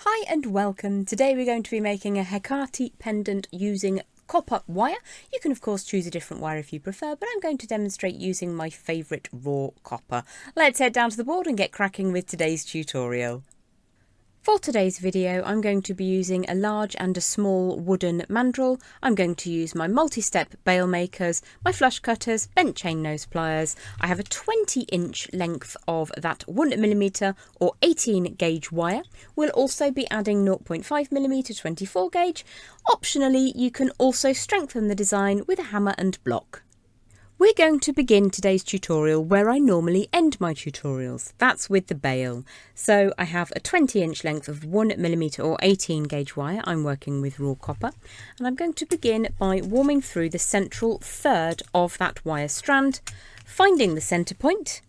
Hi and welcome. Today we're going to be making a Hekate pendant using copper wire. You can of course choose a different wire if you prefer, but I'm going to demonstrate using my favourite raw copper. Let's head down to the board and get cracking with today's tutorial. For today's video, I'm going to be using a large and a small wooden mandrel. I'm going to use my multi-step bail makers, my flush cutters, bent chain nose pliers. I have a 20-inch length of that 1mm or 18 gauge wire. We'll also be adding 0.5mm 24 gauge. Optionally, you can also strengthen the design with a hammer and block. We're going to begin today's tutorial where I normally end my tutorials. That's with the bail. So I have a 20-inch length of 1mm or 18 gauge wire. I'm working with raw copper, and I'm going to begin by warming through the central third of that wire strand, finding the center point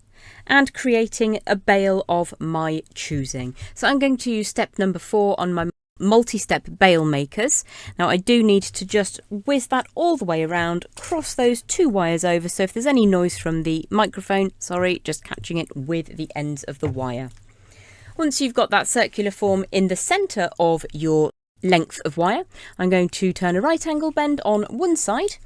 and creating a bail of my choosing. So I'm going to use step number 4 on my multi-step bail makers. Now I do need to just whiz that all the way around, cross those 2 wires over, so if there's any noise from the microphone, sorry, just catching it with the ends of the wire. Once you've got that circular form in the centre of your length of wire, I'm going to turn a right angle bend on one side,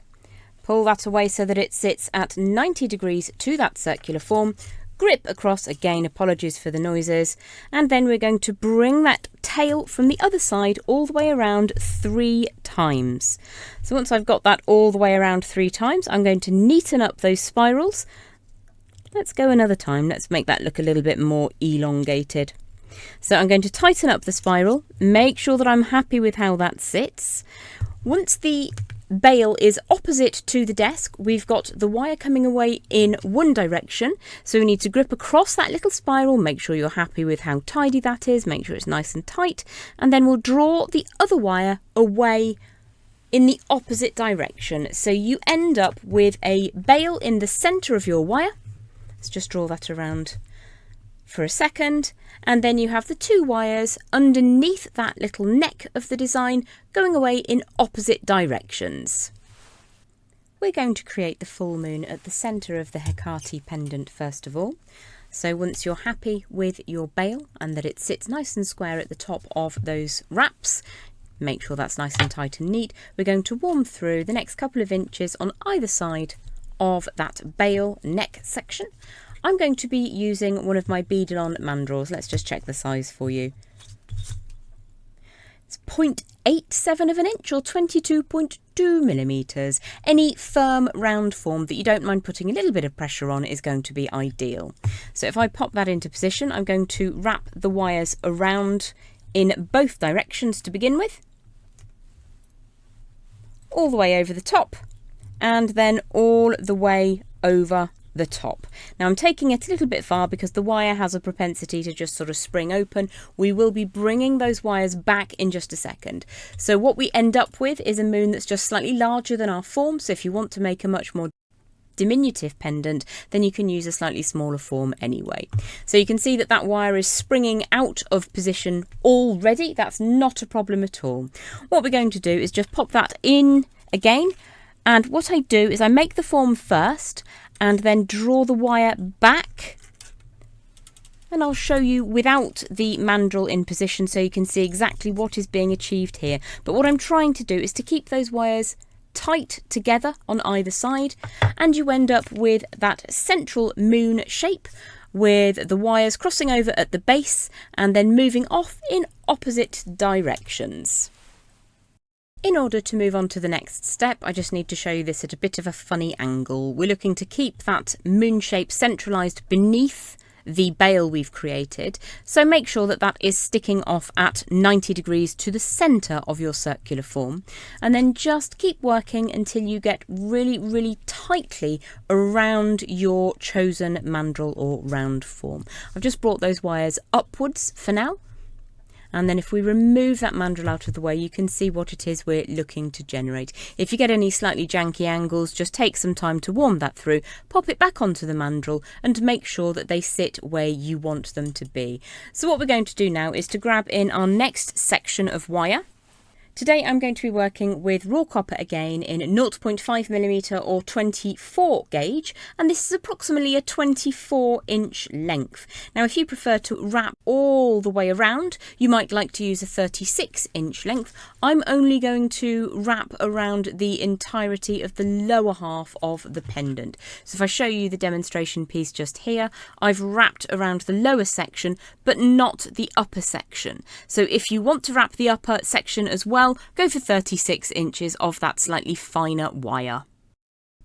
pull that away so that it sits at 90 degrees to that circular form, grip across, again apologies for the noises, and then we're going to bring that tail from the other side all the way around 3 times. So once I've got that all the way around 3 times, I'm going to neaten up those spirals. Let's go another time, let's make that look a little bit more elongated. So I'm going to tighten up the spiral, make sure that I'm happy with how that sits. Once the bail is opposite to the desk, we've got the wire coming away in one direction, so we need to grip across that little spiral, make sure you're happy with how tidy that is, make sure it's nice and tight, and then we'll draw the other wire away in the opposite direction, so you end up with a bail in the centre of your wire. Let's just draw that around for a second, and then you have the 2 wires underneath that little neck of the design going away in opposite directions. We're going to create the full moon at the centre of the Hekate pendant first of all. So once you're happy with your bail and that it sits nice and square at the top of those wraps, make sure that's nice and tight and neat, we're going to warm through the next couple of inches on either side of that bail neck section. I'm going to be using one of my beaded-on mandrels. Let's just check the size for you. It's 0.87 of an inch or 22.2mm. Any firm round form that you don't mind putting a little bit of pressure on is going to be ideal. So if I pop that into position, I'm going to wrap the wires around in both directions to begin with, all the way over the top, and then all the way over the top. Now I'm taking it a little bit far because the wire has a propensity to just sort of spring open. We will be bringing those wires back in just a second. So what we end up with is a moon that's just slightly larger than our form. So if you want to make a much more diminutive pendant, then you can use a slightly smaller form anyway. So you can see that that wire is springing out of position already. That's not a problem at all. What we're going to do is just pop that in again. And what I do is I make the form first and then draw the wire back, and I'll show you without the mandrel in position so you can see exactly what is being achieved here. But what I'm trying to do is to keep those wires tight together on either side, and you end up with that central moon shape with the wires crossing over at the base and then moving off in opposite directions. In order to move on to the next step, I just need to show you this at a bit of a funny angle. We're looking to keep that moon shape centralised beneath the bail we've created, so make sure that that is sticking off at 90 degrees to the centre of your circular form, and then just keep working until you get really tightly around your chosen mandrel or round form. I've just brought those wires upwards for now. And then if we remove that mandrel out of the way, you can see what it is we're looking to generate. If you get any slightly janky angles, just take some time to warm that through, pop it back onto the mandrel and make sure that they sit where you want them to be. So what we're going to do now is to grab in our next section of wire, Today I'm going to be working with raw copper again in 0.5mm or 24 gauge, and this is approximately a 24-inch length. Now if you prefer to wrap all the way around, you might like to use a 36-inch length. I'm only going to wrap around the entirety of the lower half of the pendant. So if I show you the demonstration piece just here, I've wrapped around the lower section but not the upper section. So if you want to wrap the upper section as well, go for 36 inches of that slightly finer wire.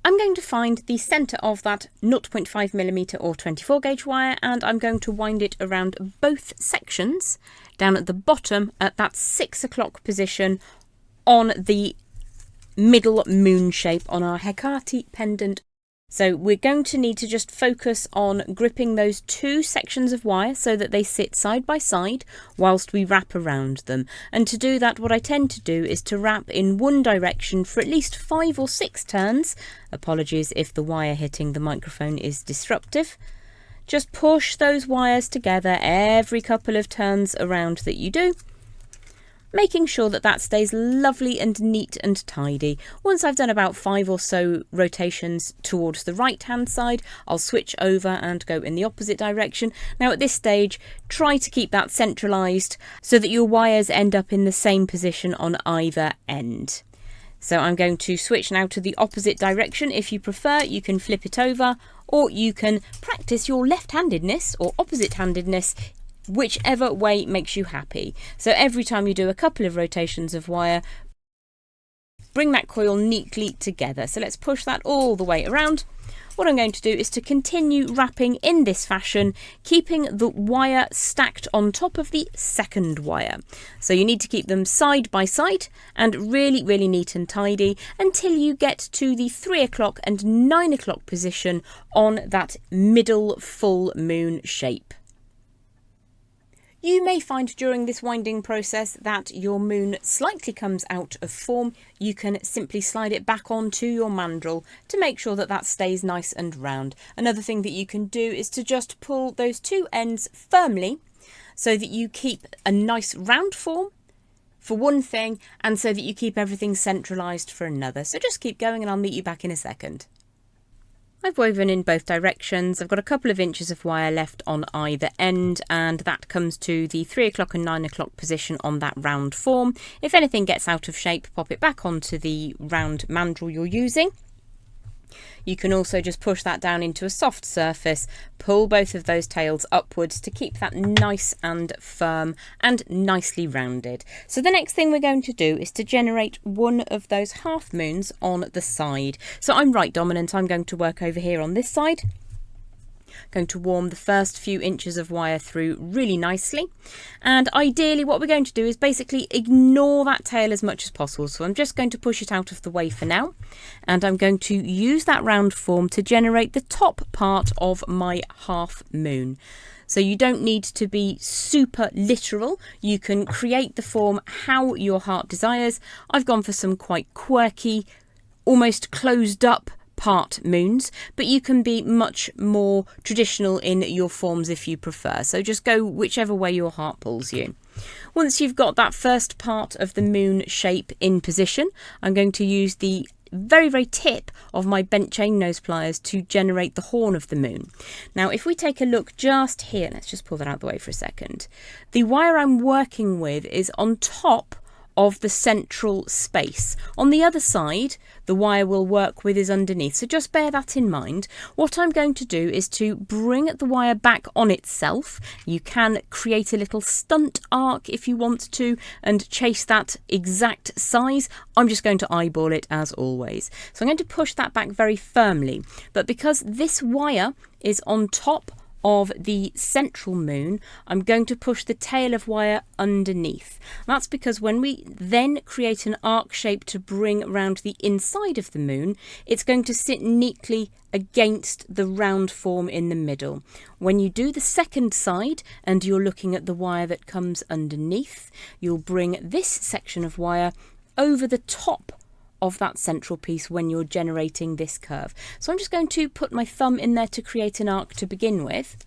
I'm going to find the centre of that 0.5mm or 24 gauge wire, and I'm going to wind it around both sections down at the bottom at that 6 o'clock position on the middle moon shape on our Hekate pendant. So we're going to need to just focus on gripping those two sections of wire so that they sit side by side whilst we wrap around them. And to do that, what I tend to do is to wrap in one direction for at least 5 or 6 turns. Apologies if the wire hitting the microphone is disruptive. Just push those wires together every couple of turns around that you do, making sure that that stays lovely and neat and tidy. Once I've done about 5 or so rotations towards the right hand side, I'll switch over and go in the opposite direction. Now at this stage, try to keep that centralised so that your wires end up in the same position on either end. So I'm going to switch now to the opposite direction. If you prefer, you can flip it over, or you can practice your left-handedness or opposite-handedness, whichever way makes you happy. So every time you do a couple of rotations of wire, bring that coil neatly together. So let's push that all the way around. What I'm going to do is to continue wrapping in this fashion, keeping the wire stacked on top of the second wire. So you need to keep them side by side and really, really neat and tidy until you get to the 3 o'clock and 9 o'clock position on that middle full moon shape. You may find during this winding process that your moon slightly comes out of form. You can simply slide it back onto your mandrel to make sure that that stays nice and round. Another thing that you can do is to just pull those two ends firmly so that you keep a nice round form for one thing, and so that you keep everything centralised for another. So just keep going and I'll meet you back in a second. I've woven in both directions. I've got a couple of inches of wire left on either end, and that comes to the 3 o'clock and 9 o'clock position on that round form. If anything gets out of shape, pop it back onto the round mandrel you're using. You can also just push that down into a soft surface, pull both of those tails upwards to keep that nice and firm and nicely rounded. So the next thing we're going to do is to generate one of those half moons on the side. So I'm right dominant, I'm going to work over here on this side. Going to warm the first few inches of wire through really nicely, and ideally what we're going to do is basically ignore that tail as much as possible. So I'm just going to push it out of the way for now, and I'm going to use that round form to generate the top part of my half moon. So you don't need to be super literal. You can create the form how your heart desires. I've gone for some quite quirky, almost closed up part moons, but you can be much more traditional in your forms if you prefer. So just go whichever way your heart pulls you. Once you've got that first part of the moon shape in position, I'm going to use the very tip of my bent chain nose pliers to generate the horn of the moon. Now if we take a look just here, let's just pull that out of the way for a second. The wire I'm working with is on top of the central space. On the other side, the wire we'll work with is underneath, so just bear that in mind. What I'm going to do is to bring the wire back on itself. You can create a little stunt arc if you want to and chase that exact size. I'm just going to eyeball it as always. So I'm going to push that back very firmly, but because this wire is on top of the central moon, I'm going to push the tail of wire underneath. That's because when we then create an arc shape to bring around the inside of the moon, it's going to sit neatly against the round form in the middle. When you do the second side and you're looking at the wire that comes underneath, you'll bring this section of wire over the top of that central piece when you're generating this curve. So I'm just going to put my thumb in there to create an arc to begin with,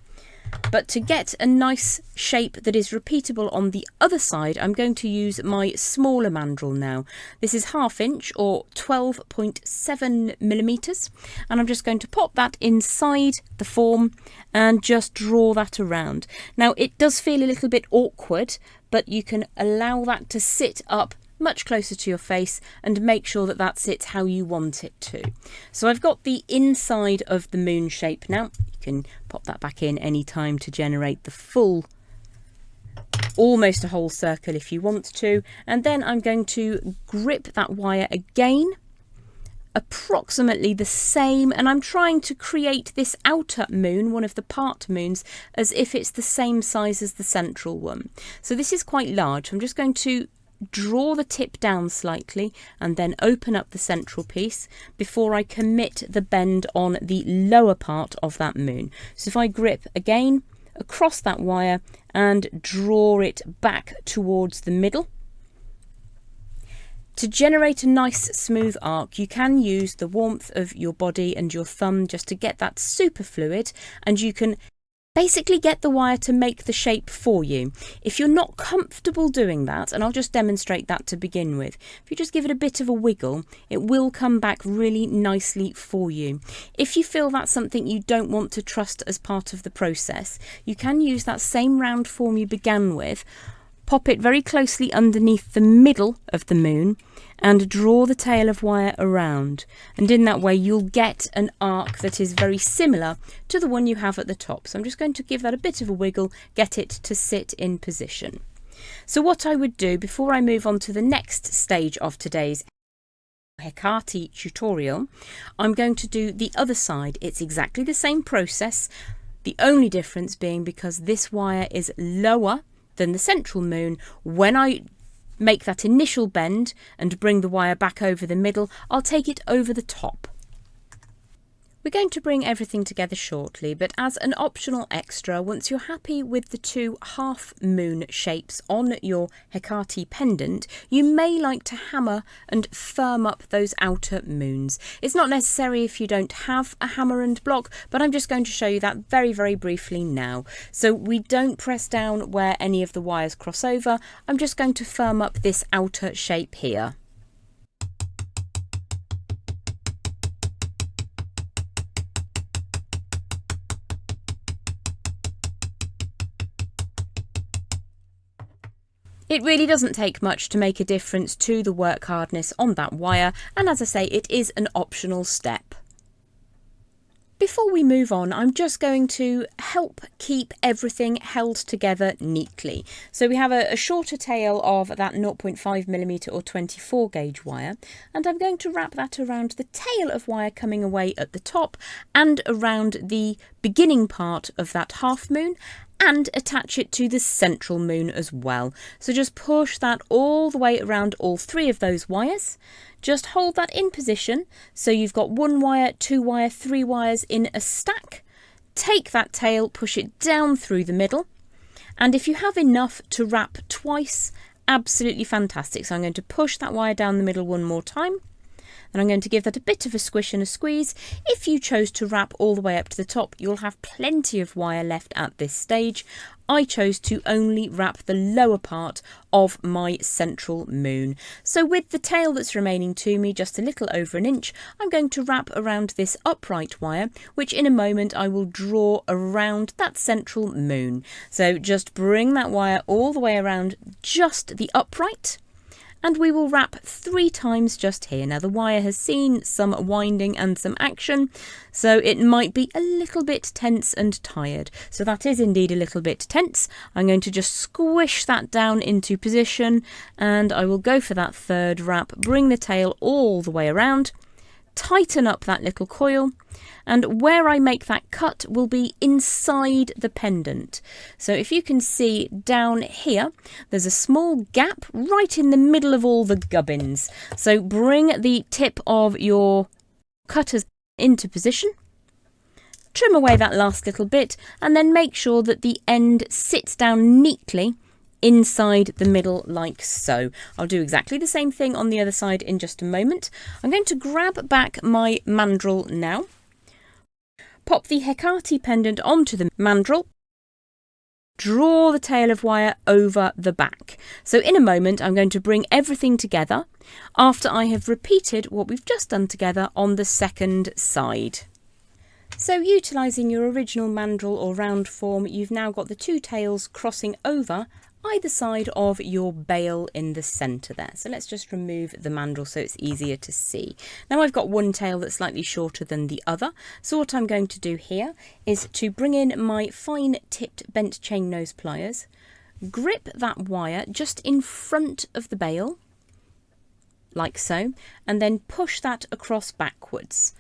But to get a nice shape that is repeatable on the other side, I'm going to use my smaller mandrel now. This is 1/2 inch or 12.7 millimeters. And I'm just going to pop that inside the form and just draw that around. Now, it does feel a little bit awkward, but you can allow that to sit up much closer to your face and make sure that that sits how you want it to. So I've got the inside of the moon shape now. You can pop that back in any time to generate the full, almost a whole circle if you want to. And then I'm going to grip that wire again, approximately the same, and I'm trying to create this outer moon, one of the part moons, as if it's the same size as the central one. So this is quite large. I'm just going to draw the tip down slightly and then open up the central piece before I commit the bend on the lower part of that moon. So if I grip again across that wire and draw it back towards the middle. To generate a nice smooth arc, you can use the warmth of your body and your thumb just to get that super fluid, and you can basically get the wire to make the shape for you. If you're not comfortable doing that, and I'll just demonstrate that to begin with, if you just give it a bit of a wiggle, it will come back really nicely for you. If you feel that's something you don't want to trust as part of the process, you can use that same round form you began with, pop it very closely underneath the middle of the moon and draw the tail of wire around, and in that way you'll get an arc that is very similar to the one you have at the top. So I'm just going to give that a bit of a wiggle, get it to sit in position. So what I would do before I move on to the next stage of today's Hekate tutorial, I'm going to do the other side. It's exactly the same process, the only difference being because this wire is lower than the central moon. When I make that initial bend and bring the wire back over the middle, I'll take it over the top. We're going to bring everything together shortly, but as an optional extra, once you're happy with the 2 half moon shapes on your Hekate pendant, you may like to hammer and firm up those outer moons. It's not necessary if you don't have a hammer and block, but I'm just going to show you that very, very briefly now. So we don't press down where any of the wires cross over. I'm just going to firm up this outer shape here. It really doesn't take much to make a difference to the work hardness on that wire, and as I say, it is an optional step. Before we move on, I'm just going to help keep everything held together neatly. So we have a shorter tail of that 0.5mm or 24 gauge wire, and I'm going to wrap that around the tail of wire coming away at the top and around the beginning part of that half moon, and attach it to the central moon as well. So just push that all the way around all 3 of those wires. Just hold that in position so you've got 1 wire, 2 wire, 3 wires in a stack. Take that tail, push it down through the middle, and if you have enough to wrap twice, absolutely fantastic. So I'm going to push that wire down the middle one more time. And I'm going to give that a bit of a squish and a squeeze. If you chose to wrap all the way up to the top, you'll have plenty of wire left at this stage. I chose to only wrap the lower part of my central moon. So with the tail that's remaining to me, just a little over 1 inch, I'm going to wrap around this upright wire, which in a moment I will draw around that central moon. So just bring that wire all the way around just the upright, and we will wrap 3 times just here. Now the wire has seen some winding and some action, so it might be a little bit tense and tired. So that is indeed a little bit tense. I'm going to just squish that down into position, and I will go for that 3rd wrap, bring the tail all the way around, tighten up that little coil, and where I make that cut will be inside the pendant. So if you can see down here, there's a small gap right in the middle of all the gubbins. So bring the tip of your cutters into position, trim away that last little bit, and then make sure that the end sits down neatly inside the middle like so. I'll do exactly the same thing on the other side in just a moment. I'm going to grab back my mandrel now, pop the Hekate pendant onto the mandrel, draw the tail of wire over the back. So in a moment I'm going to bring everything together after I have repeated what we've just done together on the second side. So utilising your original mandrel or round form, you've now got the two tails crossing over either side of your bail in the centre there. So let's just remove the mandrel so it's easier to see. Now I've got one tail that's slightly shorter than the other. So what I'm going to do here is to bring in my fine tipped bent chain nose pliers, grip that wire just in front of the bail, like so, and then push that across backwards.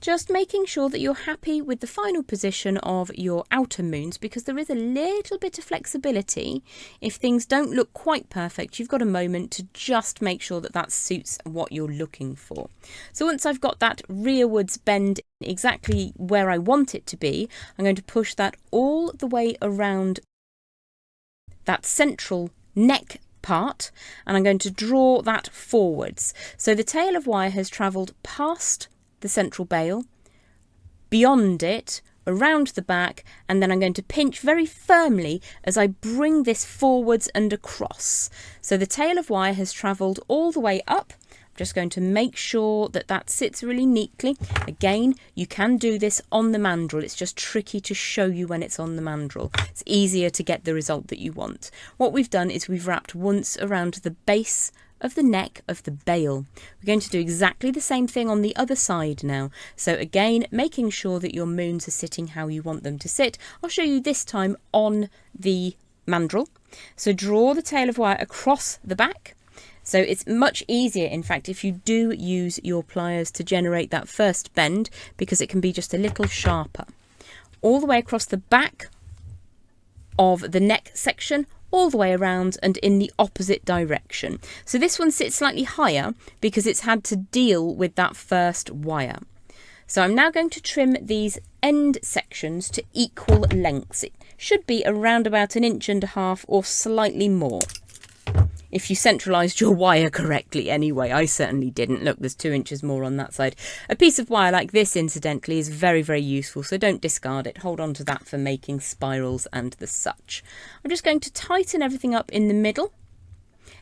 Just making sure that you're happy with the final position of your outer moons, because there is a little bit of flexibility. If things don't look quite perfect, you've got a moment to just make sure that that suits what you're looking for. So once I've got that rearwards bend exactly where I want it to be, I'm going to push that all the way around that central neck part, and I'm going to draw that forwards. So the tail of wire has travelled past the central bail, beyond it, around the back, and then I'm going to pinch very firmly as I bring this forwards and across. So the tail of wire has travelled all the way up. I'm just going to make sure that that sits really neatly. Again, you can do this on the mandrel. It's just tricky to show you when it's on the mandrel. It's easier to get the result that you want. What we've done is we've wrapped once around the base of the neck of the bail. We're going to do exactly the same thing on the other side now. So again, making sure that your moons are sitting how you want them to sit. I'll show you this time on the mandrel. So draw the tail of wire across the back. So it's much easier, in fact, if you do use your pliers to generate that first bend, because it can be just a little sharper. All the way across the back of the neck section, all the way around and in the opposite direction. So this one sits slightly higher because it's had to deal with that first wire. So I'm now going to trim these end sections to equal lengths. It should be around about 1.5 inches or slightly more, if you centralised your wire correctly anyway. I certainly didn't. Look, there's 2 inches more on that side. A piece of wire like this, incidentally, is very, very useful, so don't discard it. Hold on to that for making spirals and the such. I'm just going to tighten everything up in the middle.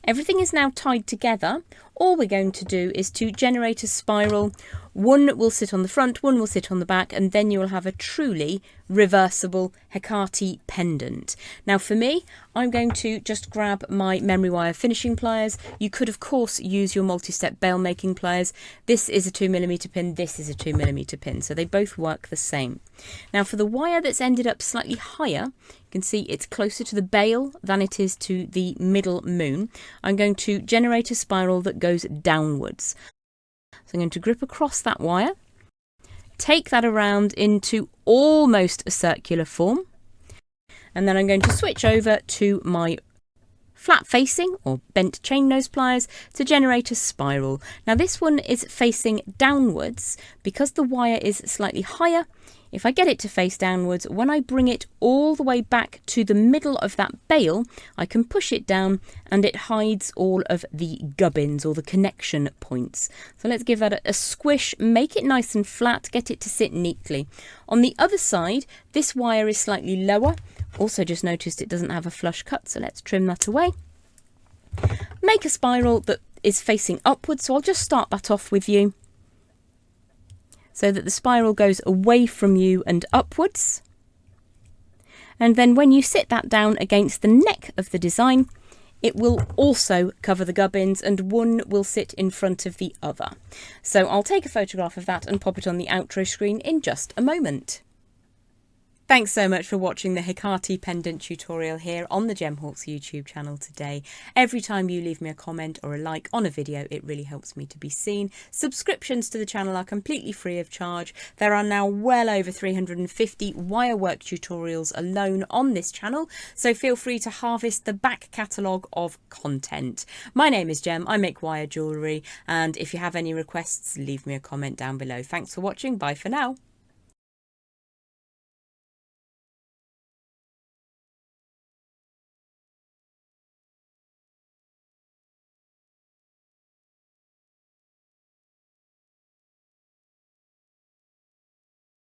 Everything is now tied together. All we're going to do is to generate a spiral. One will sit on the front, one will sit on the back, and then you will have a truly reversible Hekate pendant. Now for me, I'm going to just grab my memory wire finishing pliers. You could of course use your multi-step bail making pliers. This is a 2mm pin, this is a 2mm pin, so they both work the same. Now for the wire that's ended up slightly higher, you can see it's closer to the bail than it is to the middle moon. I'm going to generate a spiral that goes downwards. So I'm going to grip across that wire, take that around into almost a circular form, and then I'm going to switch over to my flat facing or bent chain nose pliers to generate a spiral. Now this one is facing downwards because the wire is slightly higher. If I get it to face downwards, when I bring it all the way back to the middle of that bail, I can push it down and it hides all of the gubbins or the connection points. So let's give that a squish, make it nice and flat, get it to sit neatly. On the other side, this wire is slightly lower. Also just noticed it doesn't have a flush cut, so let's trim that away. Make a spiral that is facing upwards, so I'll just start that off with you, so that the spiral goes away from you and upwards. And then when you sit that down against the neck of the design, it will also cover the gubbins and one will sit in front of the other. So I'll take a photograph of that and pop it on the outro screen in just a moment. Thanks so much for watching the Hekate pendant tutorial here on the Gemhawks YouTube channel today. Every time you leave me a comment or a like on a video, it really helps me to be seen. Subscriptions to the channel are completely free of charge. There are now well over 350 wirework tutorials alone on this channel, so feel free to harvest the back catalogue of content. My name is Gem, I make wire jewellery, and if you have any requests, leave me a comment down below. Thanks for watching, bye for now.